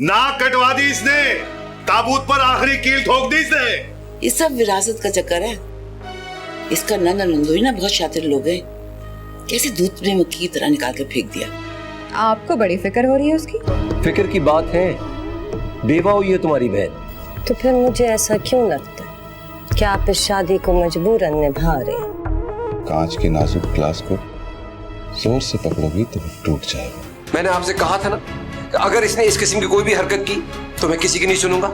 नाक कटवा दी इसने, ताबूत पर आखिरी कील ठोक दी इसने। ये सब विरासत का चक्कर है। इसका नन्ना नंदोई ना बहुत शातिर लोग हैं, कैसे दूध में मक्खी की तरह निकाल कर फेंक दिया। आपको बड़ी फिक्र हो रही है उसकी? फिक्र की बात है, बेवा हुई है तुम्हारी बहन। तो फिर मुझे ऐसा क्यों लगता है कि आप इस शादी को मजबूरन निभा रहे हैं? कांच के नाजुक ग्लास को जोर से पकड़ोगी तो टूट जाएगा। मैंने आपसे कहा था ना कि अगर इसने इस किस्म की कोई भी हरकत की तो मैं किसी की नहीं सुनूंगा।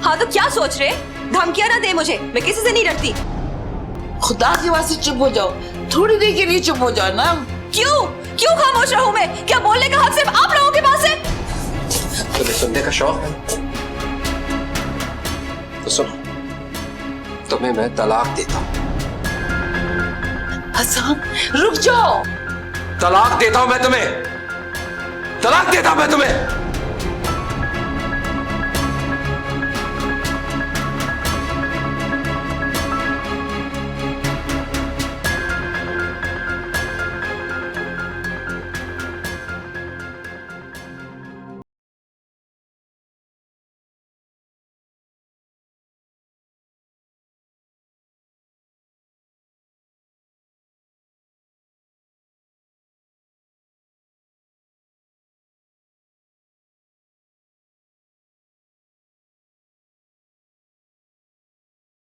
हाँ तो क्या सोच रहे? धमकियां ना दे मुझे, मैं किसी से नहीं डरती। खुदा के वास्ते चुप हो जाओ, थोड़ी देर के लिए चुप हो जाओ ना। क्यों क्यों खामोश रहूं मैं? क्या बोलने का हक सिर्फ आप लोगों के पास है? तुम्हें सुनने का शौक है तो सुनो, तुम्हें मैं तलाक देता हूं। हसन रुक जाओ। तलाक देता हूं मैं तुम्हें, तलाक देता हूं मैं तुम्हें।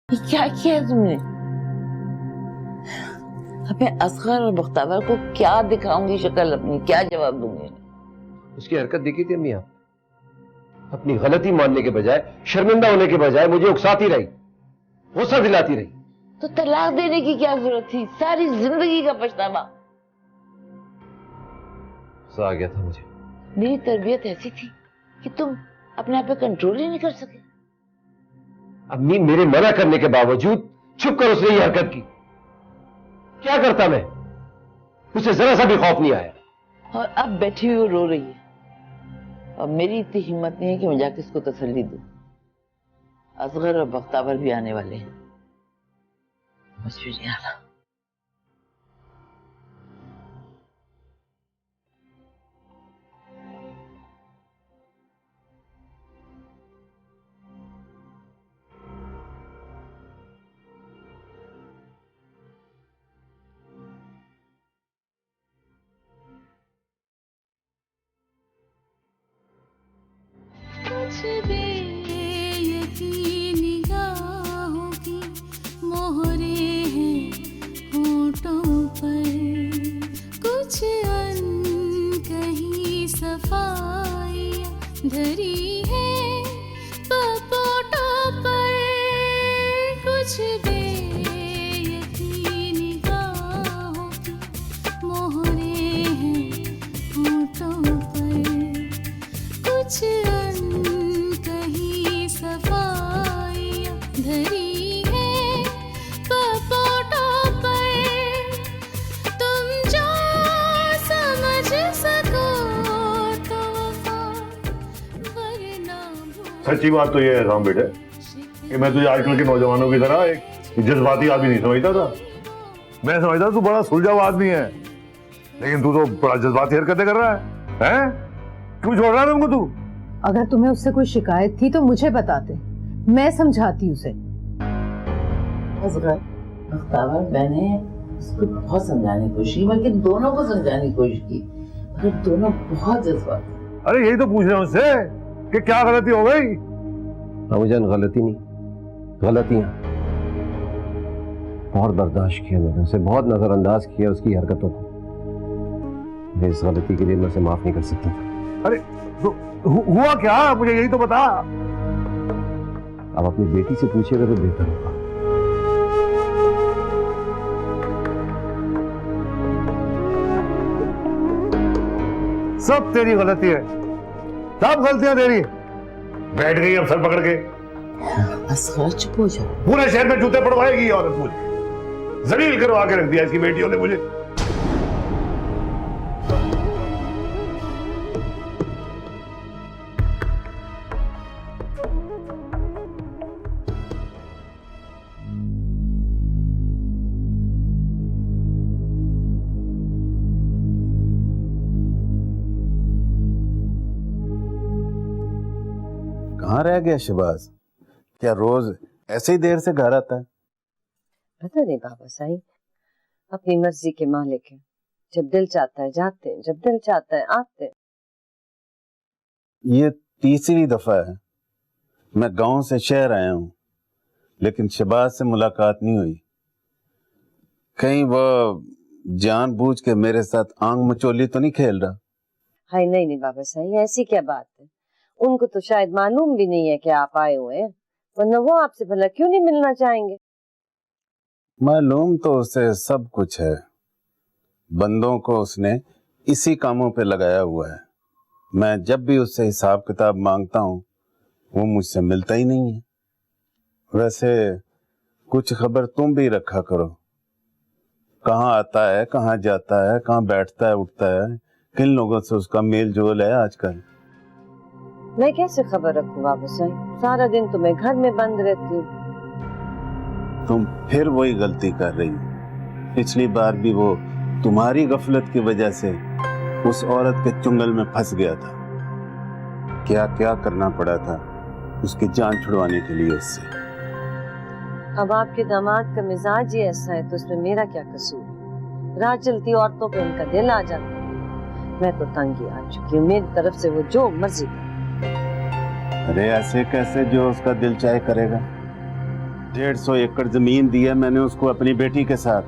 ये क्या किया है तुमने? अपने असगर और बख्तावर को क्या दिखाऊंगी शक्ल अपनी, क्या जवाब दूंगी? उसकी हरकत देखी थी अम्मी, आप अपनी गलती मानने के बजाय, शर्मिंदा होने के बजाय मुझे उकसाती रही, गुस्सा दिलाती रही। तो तलाक देने की क्या जरूरत थी? सारी जिंदगी का पछतावा। गुस्सा आ गया था मुझे। मेरी तरबियत ऐसी थी कि तुम अपने आप पे कंट्रोल ही नहीं कर सके। अम्मी, मेरे मना करने के बावजूद छुप कर उसने ये हरकत की। क्या करता मैं? उसे जरा सा भी खौफ नहीं आया। और अब बैठी हुई रो रही है और मेरी इतनी हिम्मत नहीं है कि मैं जाके इसको तसल्ली दूं। असगर और बख्तावर भी आने वाले हैं, मुझे नहीं आना। धरी है पपोटों पर कुछ बेयकीन निगाहों की मोहरे हैं होठों पर कुछ अनकही सफाइयां धरी है पपोटों पर तुम जो समझ सको तो सच्ची बात तो ये है राम बेटे कि मैं तुझे आजकल के नौजवानों की तरह एक जज्बाती आदमी नहीं समझता था। मैं समझता तू बड़ा सुलझा हुआ आदमी है, लेकिन तू तो बड़ा जज्बाती हरकतें कर रहा है? क्यों छोड़ रहा है तुमको तू? अगर तुम्हें उससे कोई शिकायत थी तो मुझे बताते, मैं समझाती उसे। मैंने उसको बहुत समझाने की कोशिश की, बल्कि दोनों को समझाने की कोशिश की, मगर दोनों बहुत जज्बाती। अरे यही तो पूछ रहे हैं उससे कि क्या गलती हो गई? अबूजान, गलती नहीं, गलतियां बहुत बर्दाश्त किया मैंने उसे, बहुत नजरअंदाज किया उसकी हरकतों को। मैं इस गलती के लिए मैं उसे माफ नहीं कर सकता था। अरे तो हुआ क्या? मुझे यही तो बता। अब अपनी बेटी से पूछेगा तो बेहतर होगा। सब तेरी गलती है, सब गलतियां तेरी। बैठ गई अब सर पकड़ के। असगर चुप हो जाओ। पूरे शहर में जूते पड़वाएगी ये औरत मुझे, जलील करवा के रख दिया इसकी बेटियों ने मुझे। कहाँ रह गया शहबाज? क्या रोज ऐसे ही देर से घर आता है? पता नहीं बाबा साईं, अपनी मर्जी के मालिक है। जब दिल चाहता है जाते हैं, जब दिल चाहता है आते हैं। ये तीसरी दफा है मैं गांव से शहर आया हूँ, लेकिन शहबाज से मुलाकात नहीं हुई। कहीं वो जानबूझ के मेरे साथ आंग मचोली तो नहीं खेल रहा? हाय नहीं नहीं बाबा साईं, ऐसी क्या बात है। उनको तो शायद मालूम भी नहीं है कि आप आए हुए हैं, वरना वो आपसे भला क्यों नहीं मिलना चाहेंगे। मालूम तो उसे सब कुछ है, बंदों को उसने इसी कामों पे लगाया हुआ है। मैं जब भी उससे हिसाब किताब मांगता हूँ वो मुझसे मिलता ही नहीं है। वैसे कुछ खबर तुम भी रखा करो, कहाँ आता है, कहाँ जाता है, कहाँ बैठता है उठता है, किन लोगों से उसका मेल जोल है आजकल। मैं कैसे खबर रखूं बाबा साईं, सारा दिन तो मैं घर में बंद रहती हूँ। तुम फिर वही गलती कर रही हो। पिछली बार भी वो तुम्हारी गफलत की वजह से उस औरत के चुंगल में फंस गया था। क्या क्या करना पड़ा था उसकी जान छुड़वाने के लिए उससे। अब आपके दामाद का मिजाज ही ऐसा है तो इसमें मेरा क्या कसूर है। राह चलती औरतों पे उनका दिल आ जाता है। मैं तो तंगी आ चुकी हूँ, मेरी तरफ से वो जो मर्जी करे। अरे ऐसे कैसे जो उसका दिल चाहे करेगा? 150 एकड़ जमीन दी है मैंने उसको अपनी बेटी के साथ,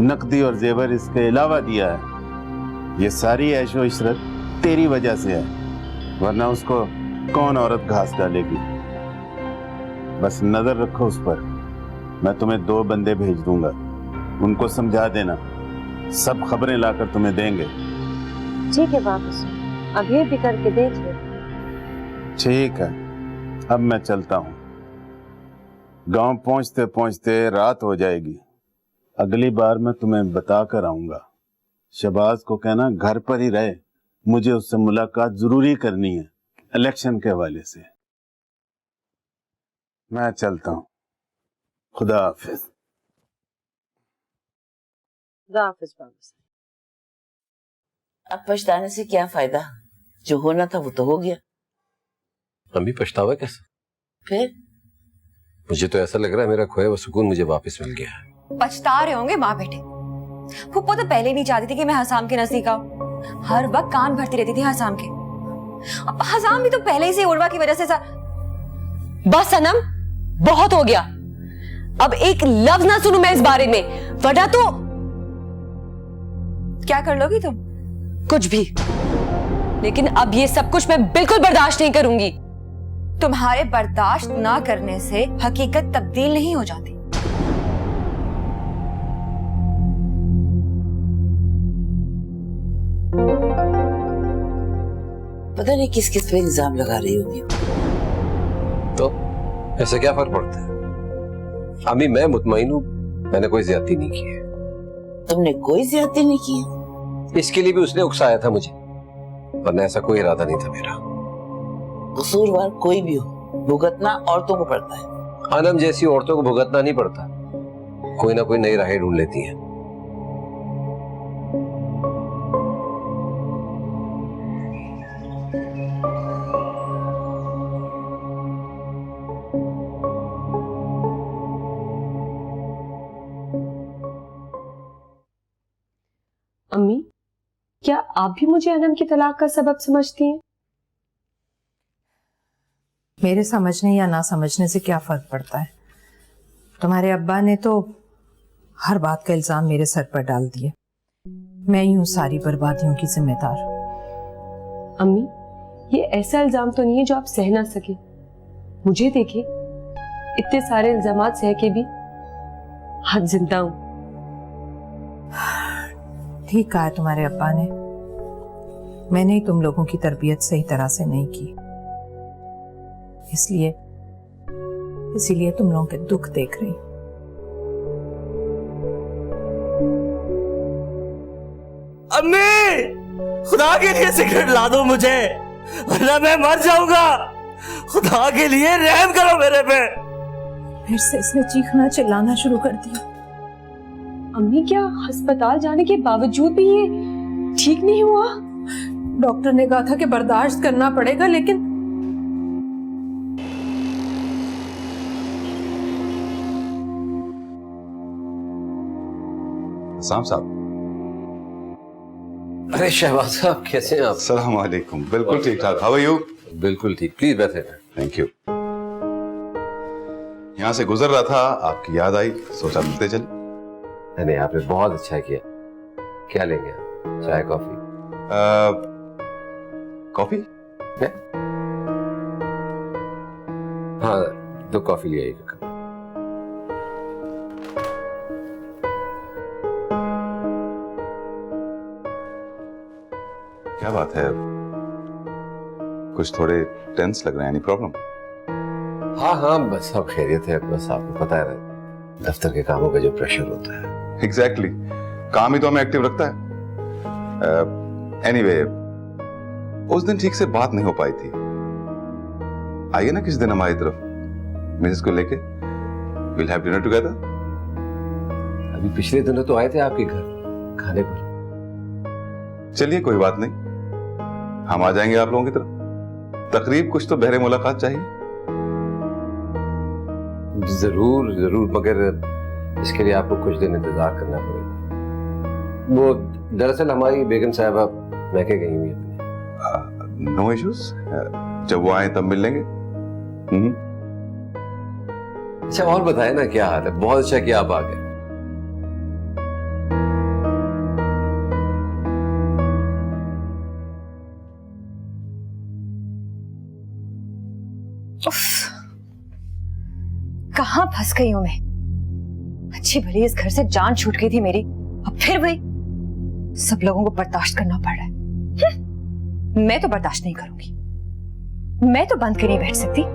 नकदी और जेवर इसके अलावा दिया है। ये सारी ऐशो इशरत तेरी वजह से है, वरना उसको कौन औरत घास डालेगी। बस नजर रखो उस पर। मैं तुम्हें 2 बंदे भेज दूंगा, उनको समझा देना, सब खबरें लाकर तुम्हें देंगे। ठीक है वापस, अब ये भी करके देख लो। ठीक है, अब मैं चलता हूँ। गांव पहुंचते पहुंचते रात हो जाएगी। अगली बार मैं तुम्हें बता कर आऊंगा। शहबाज को कहना घर पर ही रहे, मुझे उससे मुलाकात जरूरी करनी है इलेक्शन के हवाले से। मैं चलता हूँ, खुदा हाफिज। खुदा हाफिज बाबा साईं। अब पछताने से क्या फायदा, जो होना था वो तो हो गया। अम्मी पछतावा कैसे? फिर मुझे तो ऐसा लग रहा है मेरा खोया हुआ सुकून मुझे वापस मिल गया है। पछता रहे होंगे माँ बेटे। फूफो तो पहले नहीं चाहती थी कि मैं हसाम के नजदीक आऊं, हर वक्त कान भरती रहती थी हसाम के। अब हसाम भी तो पहले ही से उर्वा की वजह से बस सनम, बहुत हो गया। अब एक लफ्ज ना सुनूं मैं इस बारे में, वरना तो क्या कर लोगी तुम? कुछ भी। लेकिन अब ये सब कुछ मैं बिल्कुल बर्दाश्त नहीं करूंगी। तुम्हारे बर्दाश्त ना करने से हकीकत तब्दील नहीं हो जाती। पता नहीं किस किस पे इल्जाम लगा रही होगी। तो ऐसे क्या फर्क पड़ता है? अम्मी मैं मुतमईन हूँ, मैंने कोई ज्यादती नहीं की है। तुमने कोई ज्यादती नहीं की? इसके लिए भी उसने उकसाया था मुझे, वरना ऐसा कोई इरादा नहीं था मेरा। कसूरवार कोई भी हो, भुगतना औरतों को पड़ता है। अनम जैसी औरतों को भुगतना नहीं पड़ता, कोई ना कोई नई राहें ढूंढ लेती हैं। अम्मी, क्या आप भी मुझे अनम की तलाक का सबब समझती हैं? मेरे समझने या ना समझने से क्या फर्क पड़ता है? तुम्हारे अब्बा ने तो हर बात का इल्जाम मेरे सर पर डाल दिया। मैं ही हूँ सारी बर्बादियों की जिम्मेदार। अम्मी, ये ऐसा इल्जाम तो नहीं है जो आप सह ना सके। मुझे देखे, इतने सारे इल्जामात सह के भी आज जिंदा हूं। ठीक कहा तुम्हारे अब्बा ने, मैंने ही तुम लोगों की तरबियत सही तरह से नहीं की, इसीलिए तुम लोगों के दुख देख रही। अम्मी, खुदा के लिए सिगरेट ला दो मुझे, वरना मैं मर जाऊंगा। खुदा के लिए रहम करो मेरे पे। फिर से इसने चीखना चिल्लाना शुरू कर दिया। अम्मी, क्या अस्पताल जाने के बावजूद भी ये ठीक नहीं हुआ? डॉक्टर ने कहा था कि बर्दाश्त करना पड़ेगा, लेकिन साहब। अरे शहबाज साहब, कैसे हैं आप? अस्सलाम वालेकुम। बिल्कुल ठीक ठाक। How are you? बिल्कुल ठीक, प्लीज बैठे। Thank you. यहाँ से गुजर रहा था, आपकी याद आई, सोचा मिलते चले। नहीं, आपने बहुत अच्छा किया। क्या लेंगे आप? चाय, कॉफी? कॉफी? हाँ, 2 कॉफी ले आइएगा। क्या बात है, कुछ थोड़े टेंस लग रहे हैं, एनी प्रॉब्लम? हाँ, बस सब खैरियत है। बस आपको पता है दफ्तर के कामों का जो प्रेशर होता है। एग्जैक्टली, काम ही तो हमें एक्टिव रखता है। एनीवे, उस दिन ठीक से बात नहीं हो पाई थी। आइए ना किसी दिन हमारी तरफ, मिसेस को लेके, विल हैव डिनर टुगेदर। अभी पिछले दिनों तो आए थे आपके घर खाने पर। चलिए, कोई बात नहीं, हम आ जाएंगे आप लोगों की तरफ। तकरीब कुछ तो बहरे मुलाकात चाहिए। जरूर जरूर, मगर इसके लिए आपको कुछ दिन इंतजार करना पड़ेगा। वो दरअसल हमारी बेगम साहिबा मैके गई हुई है। नो इश्यूज, जब वो आए तब मिल लेंगे। अच्छा, और बताए ना क्या हाल है? बहुत अच्छा किया आप आ गए। कहाँ फंस गई हूं मैं? अच्छी भली इस घर से जान छूट गई थी मेरी, अब फिर वही सब लोगों को बर्दाश्त करना पड़ रहा है। मैं तो बर्दाश्त नहीं करूंगी। मैं तो बंद के नहीं बैठ सकती।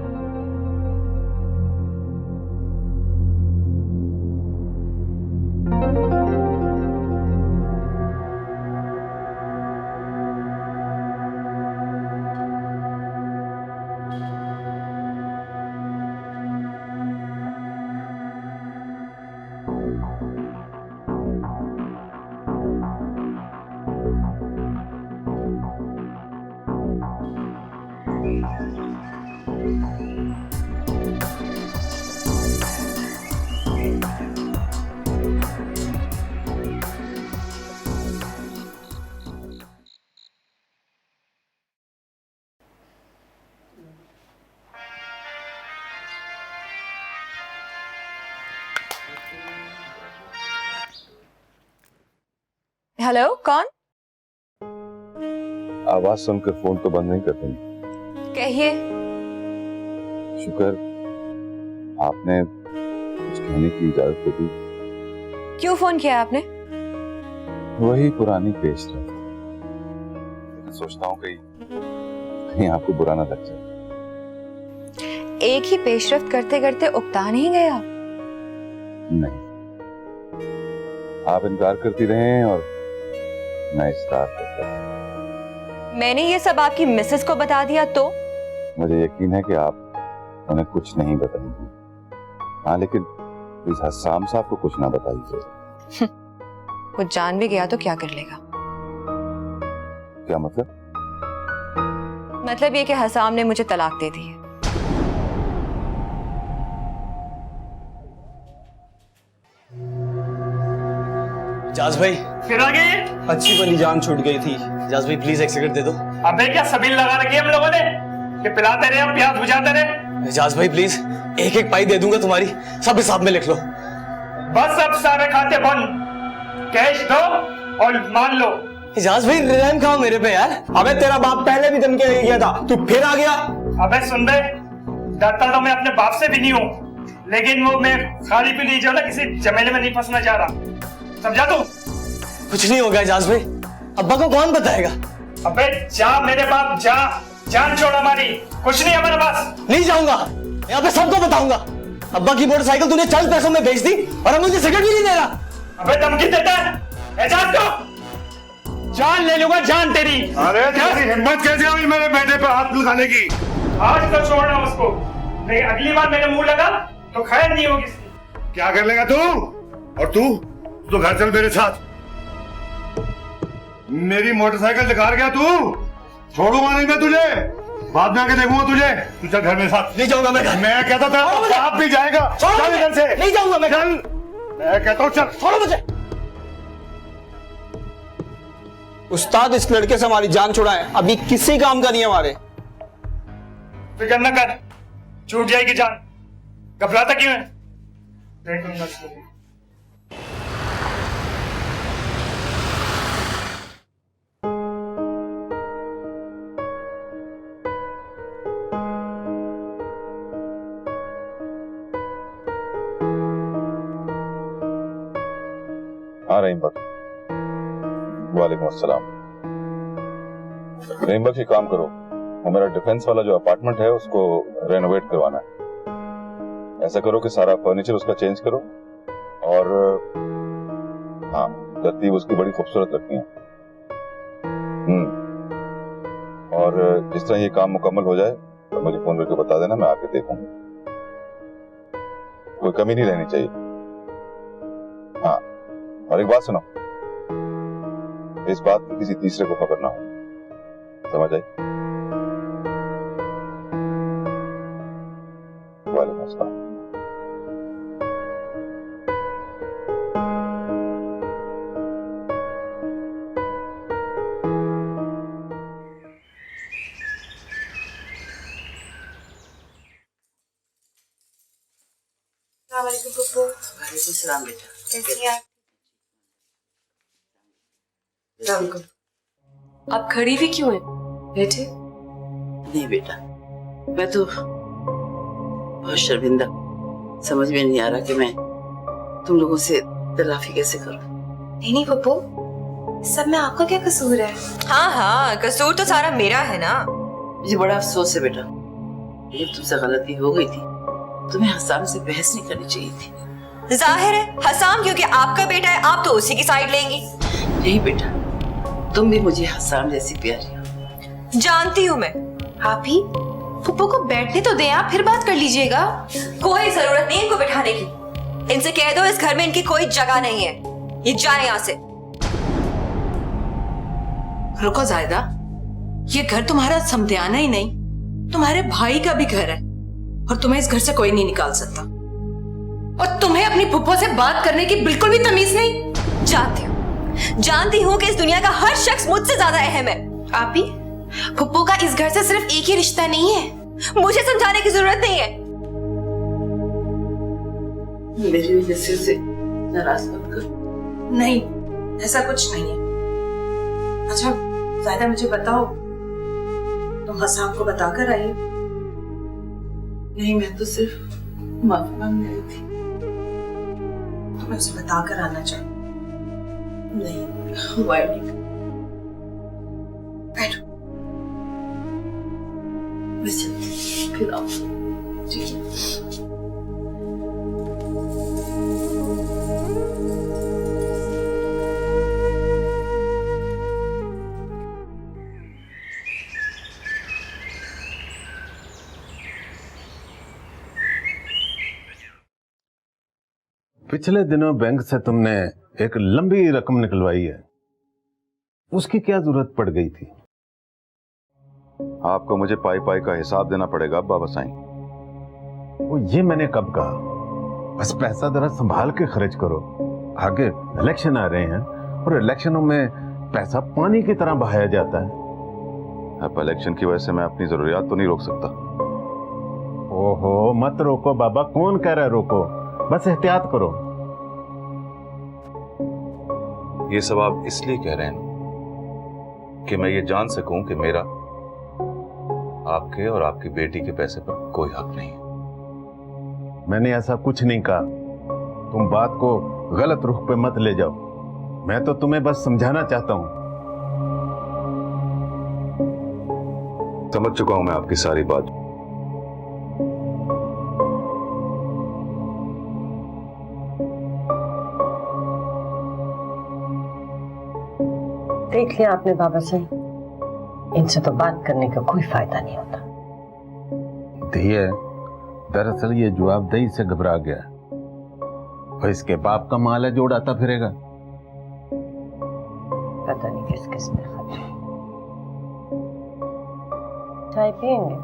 हेलो, कौन? आवाज सुनकर फोन तो बंद नहीं कर देंगे। कहिए। शुक्र, आपने कुछ कहने की इजाजत तो दी। क्यों फोन किया आपने? वही पुरानी पेशरफ्त। सोचता हूँ कहीं आपको बुरा ना लग जाए। एक ही पेशरफ्त करते करते उकता नहीं गए आप? नहीं, आप इनकार करती रहें और मैं इस्तार करता हूं। मैंने ये सब आपकी मिसेस को बता दिया तो? मुझे यकीन है कि आप उन्हें कुछ नहीं बताएंगी। हाँ, लेकिन इस हसाम साहब को कुछ ना बताइए। वो जान भी गया तो क्या कर लेगा? क्या मतलब? मतलब ये कि हसाम ने मुझे तलाक दे दी है। इजाज भाई, फिर आ गई? अच्छी वाली जान छूट गई थी। इजाज भाई प्लीज एक सिगरेट दे दो। अबे क्या सबील लगा रखी है हम लोगों ने कि पिलाते रहे हम, प्यास बुझाते रहे। इजाज भाई प्लीज, एक एक पाई दे दूंगा तुम्हारी, सब हिसाब में लिख लो। बस अब सारे खाते बंद, कैश दो और मान लो। इजाज भाई रहम खाओ मेरे पे यार। अबे तेरा बाप पहले भी धमकी दे गया था, तू फिर आ गया। अबे सुन बे, डरता तो मैं अपने बाप से भी नहीं हूँ, लेकिन वो मैं खाली पी ली जो ना किसी झमेले में नहीं फंसना चाह रहा, समझा तू? कुछ नहीं होगा इजाज भाई, अब्बा को कौन बताएगा? अबे जा मेरे बाप जा, जान छोड़ हमारी, कुछ नहीं हमारे पास। नहीं जाऊंगा, यहाँ पे सबको बताऊंगा। अब्बा की मोटरसाइकिल तूने चंद पैसों में बेच दी और अब मुझे सिगरेट भी नहीं दे रहा। अबे धमकी देता है, एजाज को जान ले लूंगा, जान तेरी। अरे तेरी हिम्मत कैसे हुई मेरे बेटे पे हाथ लगाने की? आज तो छोड़ना उसको, लेकिन अगली बार मेरे मुंह लगा तो खैर नहीं होगी। क्या कर लेगा तू? और तू तो घर चल मेरे साथ। मेरी मोटरसाइकिल दिखा गया तू, छोड़ूंगा नहीं मैं तुझे, बाद में आके देखूंगा तुझे। तू चल घर मेरे साथ। नहीं जाऊंगा मैं घर। मैं कहता था आप भी जाएगा। चल घर से। नहीं जाऊंगा मैं घर। मैं कहता हूँ चल। छोड़ो मुझे। उस्ताद इस लड़के से हमारी जान छुड़ाए, अभी किसी काम का नहीं है हमारे। फिक्र न कर, छूट जाएगी जान। घबराता क्यों है? देखूंगा इसको। हाँ रहीम बख्श। वालेकुम अस्सलाम। रहीम बख्श, एक काम करो, वो मेरा डिफेंस वाला जो अपार्टमेंट है उसको रेनोवेट करवाना है। ऐसा करो कि सारा फर्नीचर उसका चेंज करो, और हाँ, तरतीब उसकी बड़ी खूबसूरत रखी है। और जिस तरह ये काम मुकम्मल हो जाए तो मुझे फोन करके बता देना, मैं आके देखूंगा। कोई कमी नहीं रहनी चाहिए। हाँ, और एक बात सुनो, इस बात की किसी तीसरे को खबर ना हो, समझ आई? वालेकुम अस्सलाम। वालेकुम पप्पू। वालेकुम सलाम बेटा, कैसी हैं आप? आप खड़ी भी क्यों हैं? बैठे। नहीं बेटा, मैं तो बहुत शर्मिंदा, समझ में नहीं आ रहा कि मैं तुम लोगों से तलाफी कैसे करूं। नहीं पप्पू, सब में आपका क्या कसूर है? हाँ हाँ, कसूर तो सारा मेरा है ना। मुझे बड़ा अफसोस है बेटा, जब तुमसे गलती हो गई थी तुम्हें हसाम से बहस नहीं करनी चाहिए थी। जाहिर है हसाम क्योंकि आपका बेटा है, आप तो उसी की साइड लेंगी। नहीं बेटा, तुम भी मुझे हसाम जैसी प्यारी हो। जानती हूँ मैं। आप ही पप्पू को बैठने तो दें, आप फिर बात कर लीजिएगा। कोई जरूरत नहीं इनको बिठाने की। इनसे कह दो इस घर में इनकी कोई जगह नहीं है, ये जाए यहाँ से। रुको जायदा, ये घर तुम्हारा समधियाना ही नहीं, तुम्हारे भाई का भी घर है, और तुम्हें इस घर से कोई नहीं निकाल सकता। और तुम्हें अपनी फुप्पो से बात करने की बिल्कुल भी तमीज नहीं। जानती हूँ कि इस दुनिया का हर शख्स मुझसे ज्यादा अहम है। आप ही फुप्पो का इस घर से सिर्फ एक ही रिश्ता नहीं है। मुझे समझाने की जरूरत नहीं है। मेरी वजह से उसे नाराज मत कर। नहीं, ऐसा कुछ नहीं है। अच्छा जायदा, मुझे बताओ, तुम हसाम को बताकर आई? नहीं, मैं तो सिर्फ माफी मांगने आई थी। तुम्हें उसे बताकर आना चाहिए। नहीं, बैठो। मैं चलती, फिर आओ। ठीक है। पिछले दिनों बैंक से तुमने एक लंबी रकम निकलवाई है, उसकी क्या जरूरत पड़ गई थी? आपको मुझे पाई पाई का हिसाब देना पड़ेगा बाबा साईं। वो ये मैंने कब कहा? बस पैसा जरा संभाल के खर्च करो। आगे इलेक्शन आ रहे हैं और इलेक्शनों में पैसा पानी की तरह बहाया जाता है। अब इलेक्शन की वजह से मैं अपनी जरूरियात तो नहीं रोक सकता। ओहो, मत रोको बाबा, कौन कह रहा है रोको, बस एहतियात करो। ये सब आप इसलिए कह रहे हैं कि मैं ये जान सकूं कि मेरा आपके और आपकी बेटी के पैसे पर कोई हक नहीं है। मैंने ऐसा कुछ नहीं कहा, तुम बात को गलत रुख पे मत ले जाओ। मैं तो तुम्हें बस समझाना चाहता हूं। समझ चुका हूं मैं आपकी सारी बात। देख लिया आपने बाबा से, इनसे तो बात करने का कोई फायदा नहीं होता। दिए, दरअसल ये जवाबदेही से घबरा गया और इसके बाप का माल है जो उड़ाता फिरेगा। पता नहीं किस किस में खर्च। चाय पियेंगे?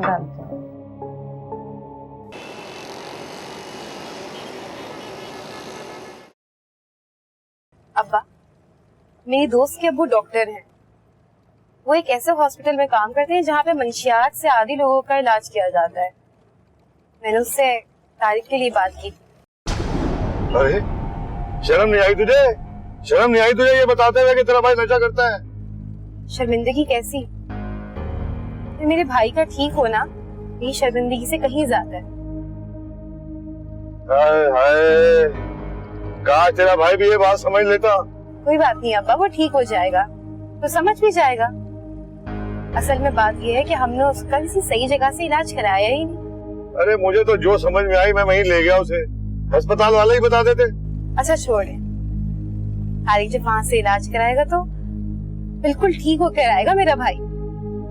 डालते हैं। अब्बा, मेरी दोस्त के अब्बू डॉक्टर हैं। वो एक ऐसे हॉस्पिटल में काम करते हैं जहाँ पे मंशियात से आदी लोगों का इलाज किया जाता है। मैंने उससे तारीख के लिए बात की। अरे शर्म नहीं आई तुझे? शर्म नहीं आई तुझे ये बताते हुए कि तेरा भाई नशा करता है? शर्मिंदगी कैसी? मेरे भाई का ठीक होना ये शर्मिंदगी से कहीं ज्यादा है। हाय हाय, काश तेरा भाई भी ये बात समझ लेता। कोई बात नहीं अब्बा, वो ठीक हो जाएगा, तो समझ भी जाएगा। असल में बात ये है कि हमने उसका किसी सही जगह से इलाज कराया ही नहीं। अरे मुझे तो जो समझ में आई मैं वहीं ले गया उसे, अस्पताल वाले ही बता देते। अच्छा छोड़े, तारिक जब वहां से इलाज कराएगा तो बिल्कुल ठीक होकर आएगा मेरा भाई।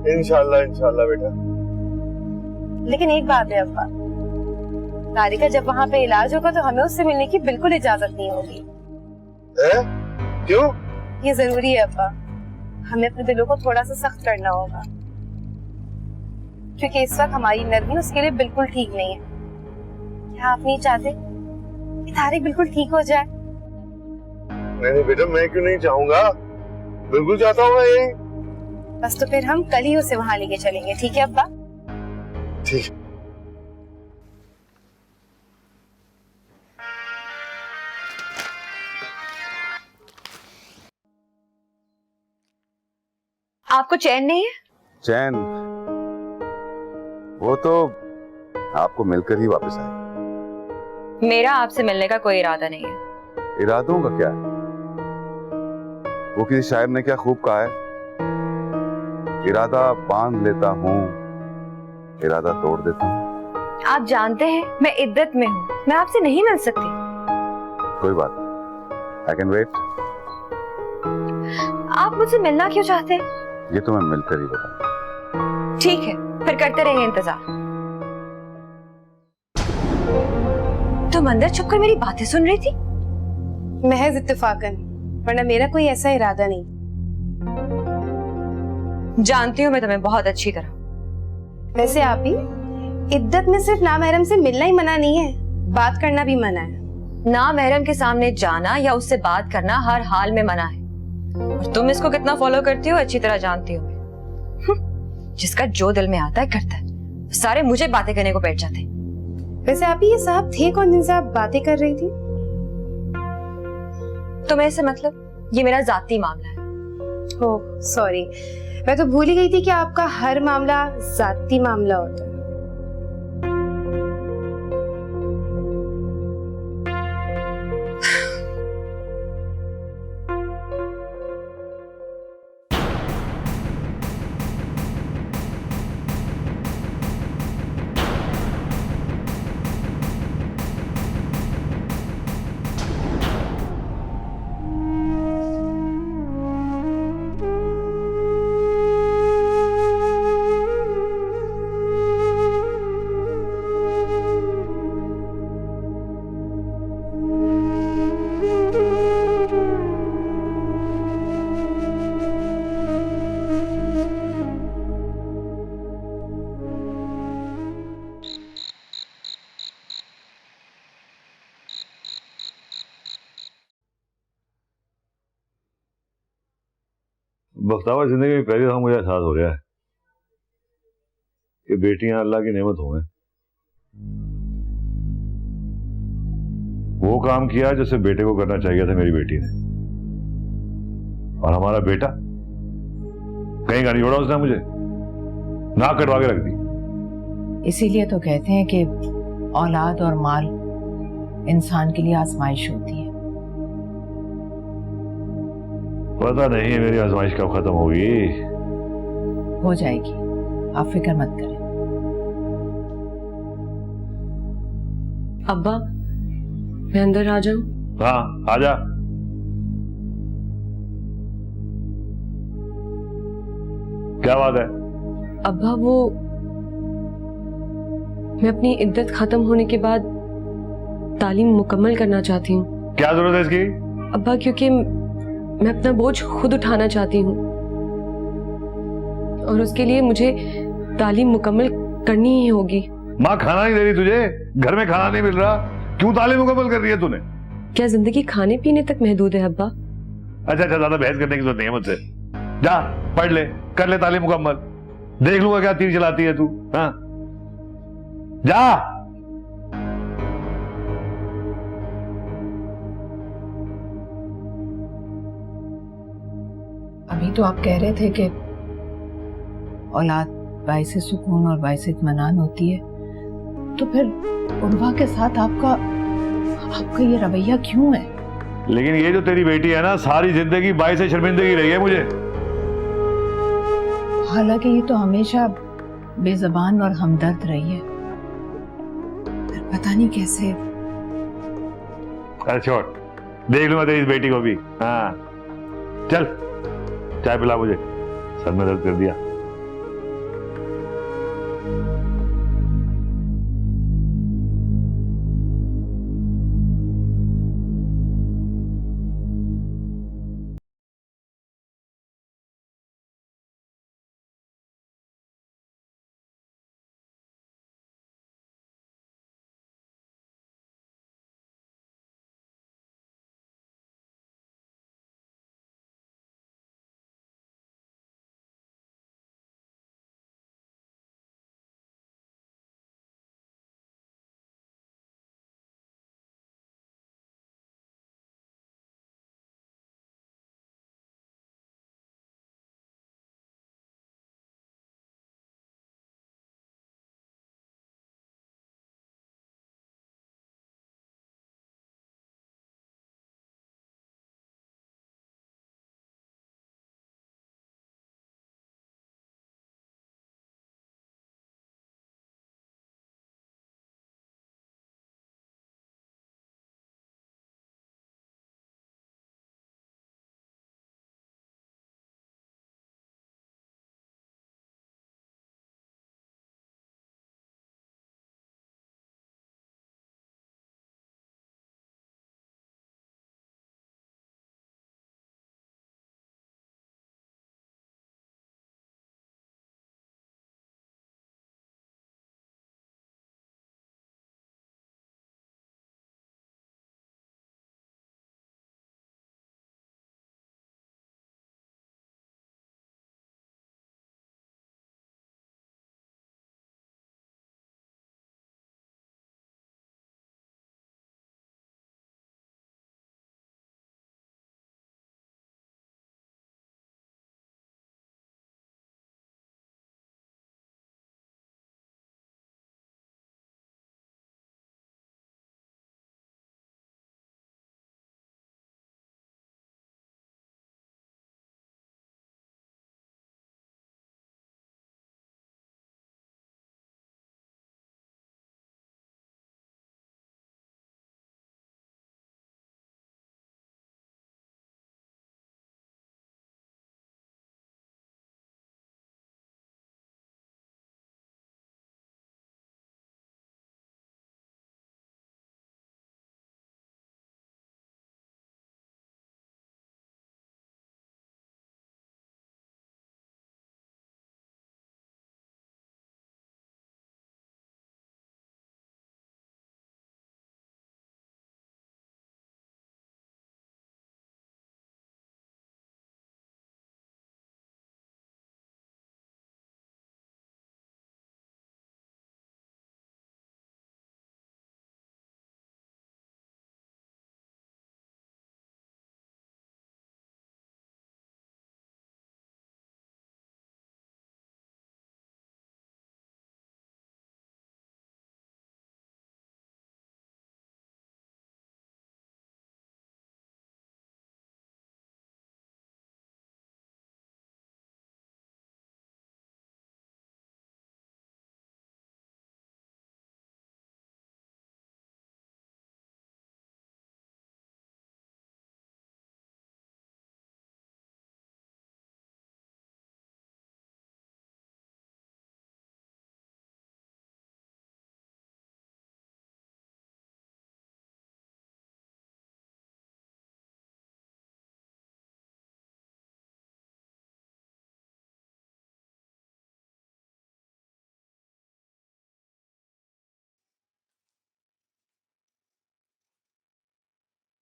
इंशाल्लाह इंशाल्लाह बेटा। लेकिन एक बात है अब्बा, तारिक का जब वहाँ पे इलाज होगा तो हमें उससे मिलने की बिल्कुल इजाजत नहीं होगी। क्यों? ये जरूरी है अब्बा, हमें अपने दिलों को थोड़ा सा सख्त करना होगा, क्योंकि इस वक्त हमारी नरमी उसके लिए बिल्कुल ठीक नहीं है। क्या आप नहीं चाहते कि तारिक बिल्कुल ठीक हो जाए? नहीं बेटा, मैं क्यों नहीं चाहूंगा, बिल्कुल चाहता हूँ यही। बस तो फिर हम कल ही उसे वहाँ लेके चलेंगे, ठीक है अब्बा? ठीक। आपको चैन नहीं है? चैन वो तो आपको मिलकर ही वापस आए। मेरा आपसे मिलने का कोई इरादा नहीं है। इरादों का क्या है? वो किसी शायर ने क्या खूब कहा है, इरादा बांध लेता हूँ, इरादा तोड़ देता हूँ। आप जानते हैं मैं इद्दत में हूँ, मैं आपसे नहीं मिल सकती। कोई बात नहीं, आई कैन वेट। आप मुझसे मिलना क्यों चाहते हैं? ये तो मैं मिलकर ही बताऊँ। ठीक है, फिर करते रहिए इंतजार। तुम अंदर छुपकर मेरी बातें सुन रही थी? महज इत्तेफाकन, वरना मेरा कोई ऐसा इरादा नहीं। जानती हूँ मैं तुम्हें बहुत अच्छी तरह। वैसे आप ही, इद्दत में सिर्फ नामहरम से मिलना ही मना नहीं है, बात करना भी मना है। नामहरम के सामने जाना या उससे बात करना हर हाल में मना है, और तुम इसको कितना फॉलो करती हो अच्छी तरह जानती हो। जिसका जो दिल में आता है करता है, सारे मुझे बातें करने को बैठ जाते। वैसे आप ही ये साहब थे कौन जिनसे आप बातें कर रही थी? तुम्हें से मतलब, ये मेरा जाती मामला है। ओह सॉरी, मैं तो भूल ही गई थी कि आपका हर मामला जाती मामला होता है। बख्तावर जिंदगी में पहली दफा मुझे एहसास हो रहा है कि बेटियां अल्लाह की नेमत हुए। वो काम किया जैसे बेटे को करना चाहिए था मेरी बेटी ने, और हमारा बेटा कहीं का नहीं छोड़ा उसने, मुझे नाक कटवा के रख दी। इसीलिए तो कहते हैं कि औलाद और माल इंसान के लिए आजमाइश होती है। पता नहीं है मेरी आजमाइश कब खत्म होगी। हो जाएगी, आप फिक्र मत करें। अब्बा, मैं अंदर आ जाऊं? हाँ आजा। क्या बात है? अब्बा, वो मैं अपनी इद्दत खत्म होने के बाद तालीम मुकम्मल करना चाहती हूँ। क्या जरूरत है इसकी? अब्बा, क्योंकि मैं अपना बोझ खुद उठाना चाहती हूँ, और उसके लिए मुझे तालीम मुकम्मल करनी ही होगी। माँ खाना नहीं दे रही तुझे, घर में खाना नहीं मिल रहा, क्यों तालीम मुकम्मल कर रही है तूने? क्या जिंदगी खाने पीने तक महदूद है अब्बा? अच्छा अच्छा, ज्यादा बहस करने की जरूरत नहीं है मुझसे। जा पढ़ ले, कर ले तालीम मुकम्मल, देख लूंगा क्या तीर चलाती है तू। हाँ जा। अभी तो आप कह रहे थे कि औलाद बाइस सुकून और बाइस इत्मीनान होती है, तो फिर उर्वा के साथ आपका ये रवैया क्यों है? लेकिन ये जो तेरी बेटी है ना, सारी जिंदगी बाइस शर्मिंदगी रही है मुझे। हालांकि ये तो हमेशा बेजबान और हमदर्द रही है, पर पता नहीं कैसे। अरे छोड़, देख लूंगा तेरी इस बेटी को भी। हाँ चल चाय पिला मुझे, सर में दर्द कर दिया।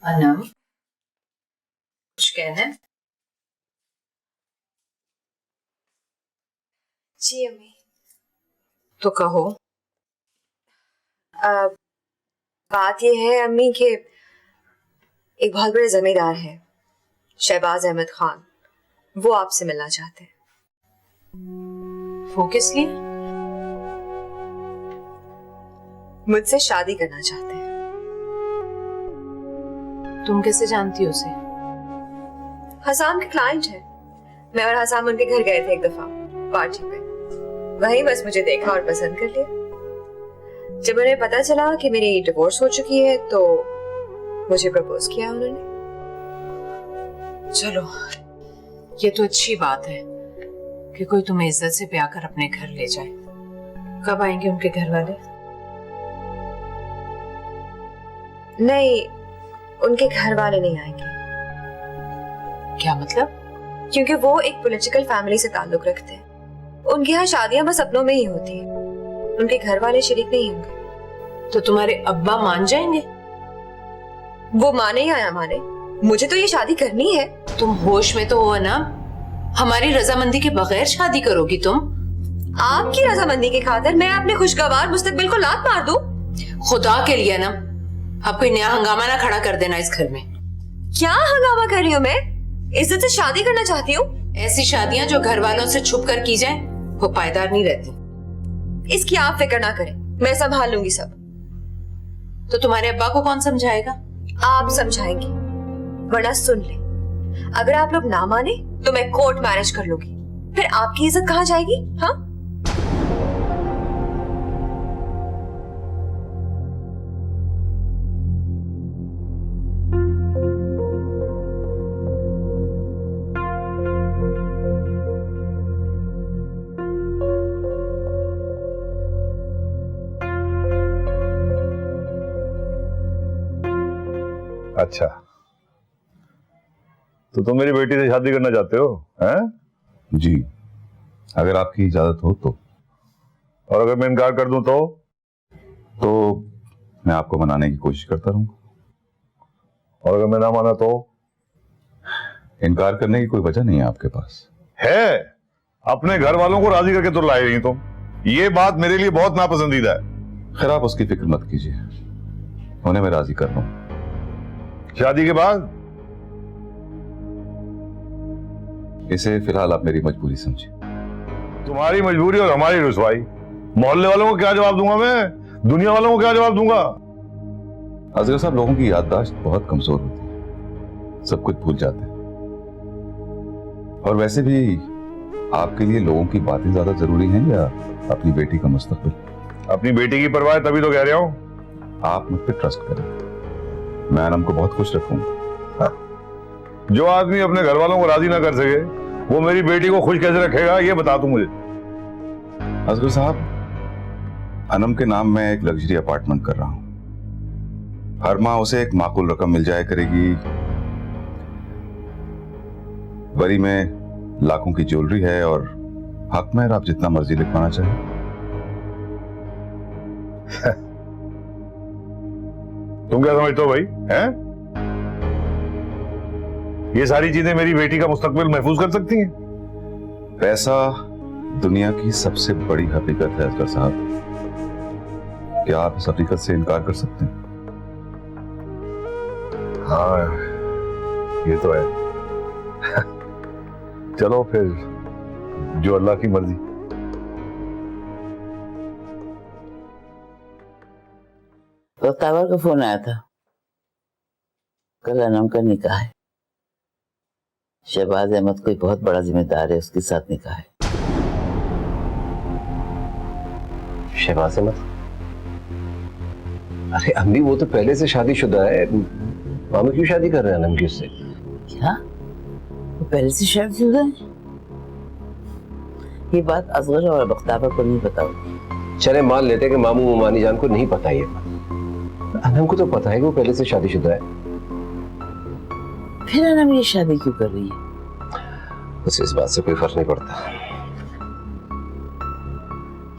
अनम, कुछ कहना है? जी अम्मी। तो कहो। बात यह है अम्मी कि एक बहुत बड़े जमींदार हैं, शहबाज अहमद खान, वो आपसे मिलना चाहते हैं। वो किस लिए? मुझसे शादी करना चाहते हैं। तुम कैसे जानती हो उसे? हसाम के क्लाइंट है। मैं और हसाम उनके घर गए थे एक दफा पार्टी पे। वहीं बस मुझे देखा और पसंद कर लिया। जब उन्हें पता चला कि मेरी डिवोर्स हो चुकी है तो मुझे प्रपोज किया उन्होंने। चलो, ये तो अच्छी बात है कि कोई तुम्हें इज्जत से ब्याह कर अपने घर ले जाए। कब आएंगे उनके घर वाले? नहीं, उनके घर वाले नहीं आएंगे। क्या मतलब? क्योंकि वो एक पॉलिटिकल फैमिली से ताल्लुक रखते हैं। उनके यहाँ शादियां बस अपनों में ही होती हैं। उनके घर वाले शरीक नहीं होंगे। तो तुम्हारे अब्बा मान जाएंगे? वो माने या ना माने, मुझे तो ये शादी करनी है। तुम होश में तो हो ना? हमारी रजामंदी के बगैर शादी करोगी तुम? आपकी रजामंदी की खातिर मैं अपने खुशगवार मुस्तकबिल को लात मार दूं? खुदा के लिए ना, आप कोई नया हंगामा ना खड़ा कर देना इस घर में। क्या हंगामा कर रही हूँ मैं? इज्जत से शादी करना चाहती हूँ। ऐसी शादियां जो घर वालों से छुप कर की जाए वो पायदार नहीं रहती। इसकी आप फिक्र ना करें, मैं संभाल लूंगी सब। तो तुम्हारे अब्बा को कौन समझाएगा? आप समझाएंगी, वरना सुन ले, अगर आप लोग ना माने तो मैं कोर्ट मैरिज कर लूंगी। फिर आपकी इज्जत कहाँ जाएगी? हाँ, अच्छा, तो तुम मेरी बेटी से शादी करना चाहते हो? हैं? जी, अगर आपकी इजाजत हो तो। और अगर मैं इनकार कर दूं तो मैं आपको मनाने की कोशिश करता रहूंगा। और अगर मैं ना माना तो? इनकार करने की कोई वजह नहीं है आपके पास। है, अपने घर वालों को राजी करके तो लाए नहीं तुम। ये बात मेरे लिए बहुत नापसंदीदा है। खैर, आप उसकी फिक्र मत कीजिए, उन्हें मैं राजी कर लूंगा। शादी के बाद? इसे फिलहाल आप मेरी मजबूरी समझिए। तुम्हारी मजबूरी और हमारी रुसवाई, मोहल्ले वालों को क्या जवाब दूंगा मैं? दुनिया वालों को क्या जवाब दूंगा? असगर साहब, लोगों की याददाश्त बहुत कमजोर होती है, सब कुछ भूल जाते हैं। और वैसे भी आपके लिए लोगों की बातें ज्यादा जरूरी हैं या अपनी बेटी का मुस्तकबिल? अपनी बेटी की परवाह, तभी तो कह रहा हूं। आप मुझ पर ट्रस्ट करें, मैं अनम को बहुत खुश रखूंगा। जो आदमी अपने घर वालों को राजी ना कर सके वो मेरी बेटी को खुश कैसे रखेगा, ये बता तू मुझे। असगर साहब, अनम के नाम में एक लग्जरी अपार्टमेंट कर रहा हूं। हर माह उसे एक माकूल रकम मिल जाया करेगी। बरी में लाखों की ज्वेलरी है और हक में आप जितना मर्जी लिखवाना चाहें। तुम क्या समझते हो भाई? हैं? ये सारी चीजें मेरी बेटी का मुस्तकबिल महफूज कर सकती हैं? पैसा दुनिया की सबसे बड़ी हकीकत है असगर साहब, क्या आप इस हकीकत से इनकार कर सकते हैं? हाँ, ये तो है। चलो फिर, जो अल्लाह की मर्जी। बख्तावर का फोन आया था, कल अनम का निकाह है। शहबाज अहमद कोई बहुत बड़ा जिम्मेदार है, उसके साथ निकाह है। शहबाज अहमद? अरे अम्मी, वो तो पहले से शादीशुदा है। मामा क्यों शादी कर रहे हैं अनम की उससे? क्या वो पहले से शादीशुदा है? ये बात असगर और बख्तावर को नहीं पता होगी। चले मान लेते कि मामू मामानी जान को नहीं पता ये बात, अनम को तो पता है कि वो पहले से शादीशुदा है। फिर अनम ये शादी क्यों कर रही है? उसे इस बात से कोई फर्क नहीं पड़ता।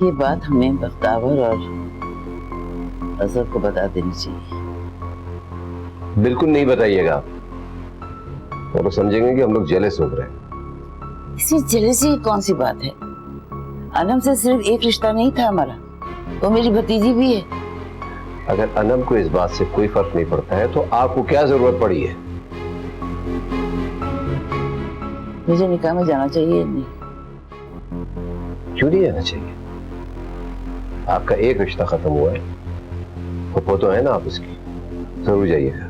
ये बात हमें बख्तावर और असगर को बता देनी चाहिए। बिल्कुल नहीं बताइएगा। वो लोग समझेंगे कि हम लोग जेलस हो रहे हैं। इसमें जेलसी की कौन सी बात है? अनम से सिर्फ एक रिश्ता नहीं था हमारा, वो मेरी भतीजी भी है। अगर अनम को इस बात से कोई फर्क नहीं पड़ता है तो आपको क्या जरूरत पड़ी है? मुझे निकाह में जाना चाहिए नहीं? क्यों नहीं जाना चाहिए? आपका एक रिश्ता खत्म हुआ है, वो तो है ना आप उसकी, जरूर जाइएगा।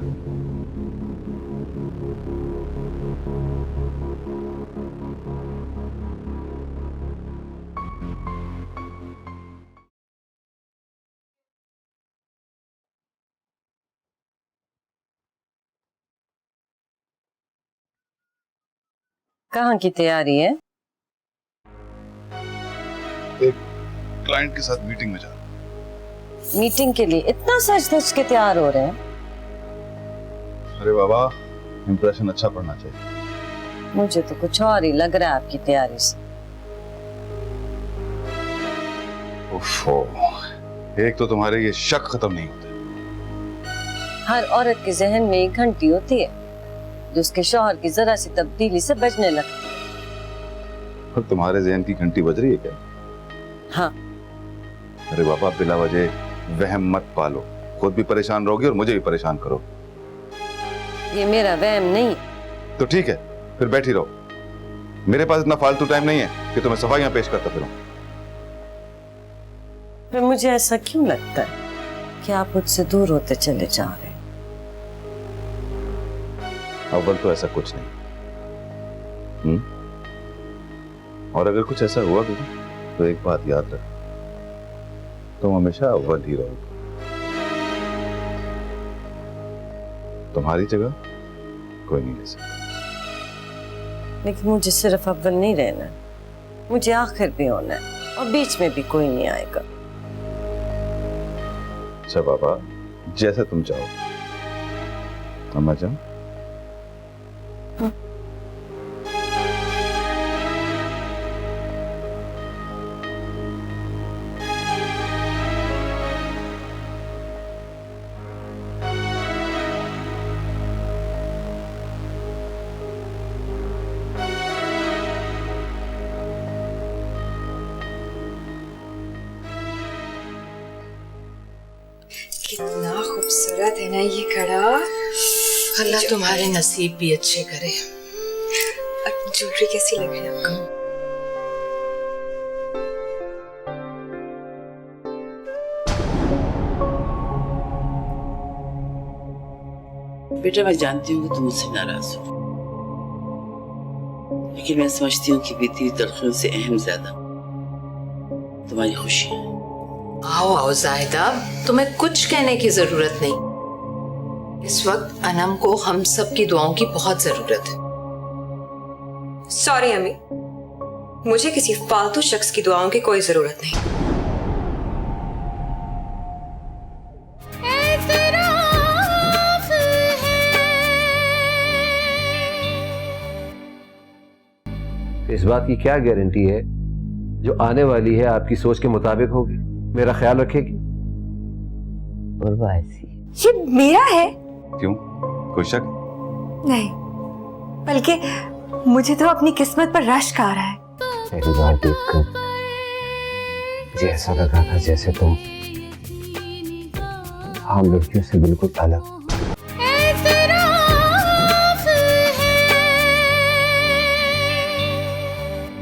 कहाँ की तैयारी है? एक क्लाइंट के साथ मीटिंग में जा रहा हूं। मीटिंग के लिए इतना सज धज के तैयार हो रहे हैं? अरे बाबा, इंप्रेशन अच्छा पड़ना चाहिए। मुझे तो कुछ और ही लग रहा है आपकी तैयारी से। उफ़ो, एक तो तुम्हारे ये शक खत्म नहीं होते। हर औरत के जहन में एक घंटी होती है जो उसके शौहर की जरा सी तब्दीली से बजने लगती है। और तुम्हारे जहन की घंटी बज रही है क्या? हाँ। अरे बाबा, बिला वजह वहम मत पालो, खुद भी परेशान रहोगे और मुझे भी परेशान करो। ये मेरा वहम नहीं। तो ठीक है, फिर बैठी रहो। मेरे पास इतना फालतू टाइम नहीं है कि तुम्हें सफाइयां पेश करता फिरूं। फिर मुझे ऐसा क्यों लगता है कि आप मुझसे दूर होते चले जा रहे हैं? अव्वल तो ऐसा कुछ नहीं। और अगर कुछ ऐसा हुआ भी तो एक बात याद रख, तुम हमेशा अव्वल ही रहोगे। तुम्हारी जगह कोई नहीं ले सकता। लेकिन मुझे सिर्फ अव्वल नहीं रहना है, मुझे आखिर भी होना है और बीच में भी कोई नहीं आएगा। अच्छा बाबा, जैसा तुम चाहो। अम्मा जान, कितना खूबसूरत है ना ये कड़ा। अल्लाह तुम्हारे नसीब भी अच्छे करे। और ज्वेलरी कैसी लग रही है आपको? बेटा, मैं जानती हूँ कि तुम मुझसे नाराज हो, लेकिन मैं समझती हूँ कि बीती हुई तलखियों से अहम ज्यादा तुम्हारी खुशी है। आओ आओ जाहिदा, तुम्हें कुछ कहने की जरूरत नहीं। इस वक्त अनम को हम सब की दुआओं की बहुत जरूरत है। सॉरी अम्मी, मुझे किसी फालतू शख्स की दुआओं की कोई जरूरत नहीं। इस बात की क्या गारंटी है जो आने वाली है आपकी सोच के मुताबिक होगी, मेरा ख्याल रखेगी? ये मेरा है? क्यों, कोई शक? नहीं, बल्कि मुझे तो अपनी किस्मत पर रश्क आ रहा है। पहली बार देखकर मुझे ऐसा लगा था जैसे तुम आम लड़कियों से बिल्कुल अलग।